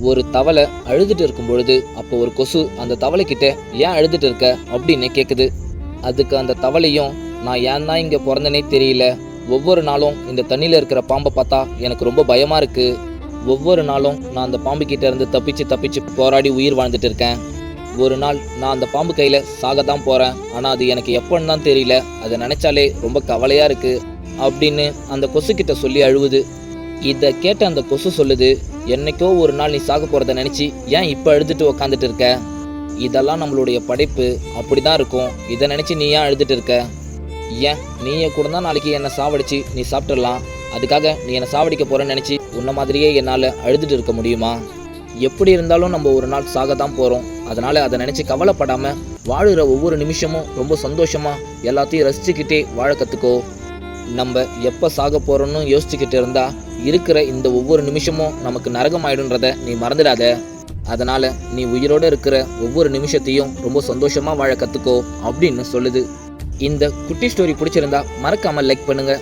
ஒரு தவளை அழுதுட்டு இருக்கும் பொழுது அப்போ ஒரு கொசு அந்த தவளை கிட்ட ஏன் அழுதுட்டு இருக்க அப்படின்னு கேட்குது. அதுக்கு அந்த தவளையும், நான் ஏன் தான் இங்கே பிறந்தனே தெரியல, ஒவ்வொரு நாளும் இந்த தண்ணியில் இருக்கிற பாம்பை பார்த்தா எனக்கு ரொம்ப பயமா இருக்கு, ஒவ்வொரு நாளும் நான் அந்த பாம்பு கிட்ட இருந்து தப்பிச்சு போராடி உயிர் வாழ்ந்துட்டு இருக்கேன். ஒரு நாள் நான் அந்த பாம்பு கையில் சாக தான் போகிறேன், ஆனால் அது எனக்கு எப்போன்னு தான் தெரியல, அதை நினச்சாலே ரொம்ப கவலையாக இருக்குது அப்படின்னு அந்த கொசு கிட்ட சொல்லி அழுவுது. இதை கேட்ட அந்த கொசு சொல்லுது, என்னைக்கோ ஒரு நாள் நீ சாக போகிறத நினச்சி ஏன் இப்போ அழுதுட்டு உக்காந்துட்டு இருக்க, இதெல்லாம் நம்மளுடைய படைப்பு, அப்படி தான் இருக்கும், இதை நினச்சி நீ ஏன் அழுதுட்டு இருக்க, ஏன் நீயே கூட தான் நாளைக்கு என்னை சாவடிச்சு நீ சாப்பிட்டுடலாம், அதுக்காக நீ என்னை சாவடிக்க போகிறேன்னு நினச்சி உன்ன மாதிரியே என்னால் அழுதுட்டு இருக்க முடியுமா, எப்படி இருந்தாலும் நம்ம ஒரு நாள் சாக தான் போகிறோம், அதனால் அதை நினச்சி கவலைப்படாமல் வாழுகிற ஒவ்வொரு நிமிஷமும் ரொம்ப சந்தோஷமாக எல்லாத்தையும் ரசிச்சுக்கிட்டே வாழ கற்றுக்கோ. நம்ம எப்போ சாக போகிறோன்னு யோசிச்சுக்கிட்டு இருந்தால் இருக்கிற இந்த ஒவ்வொரு நிமிஷமும் நமக்கு நரகம் ஆயிடுன்றத நீ மறந்துடாத. அதனால் நீ உயிரோடு இருக்கிற ஒவ்வொரு நிமிஷத்தையும் ரொம்ப சந்தோஷமாக வாழ கற்றுக்கோ அப்படின்னு சொல்லுது. இந்த குட்டி ஸ்டோரி பிடிச்சிருந்தா மறக்காமல் லைக் பண்ணுங்கள்.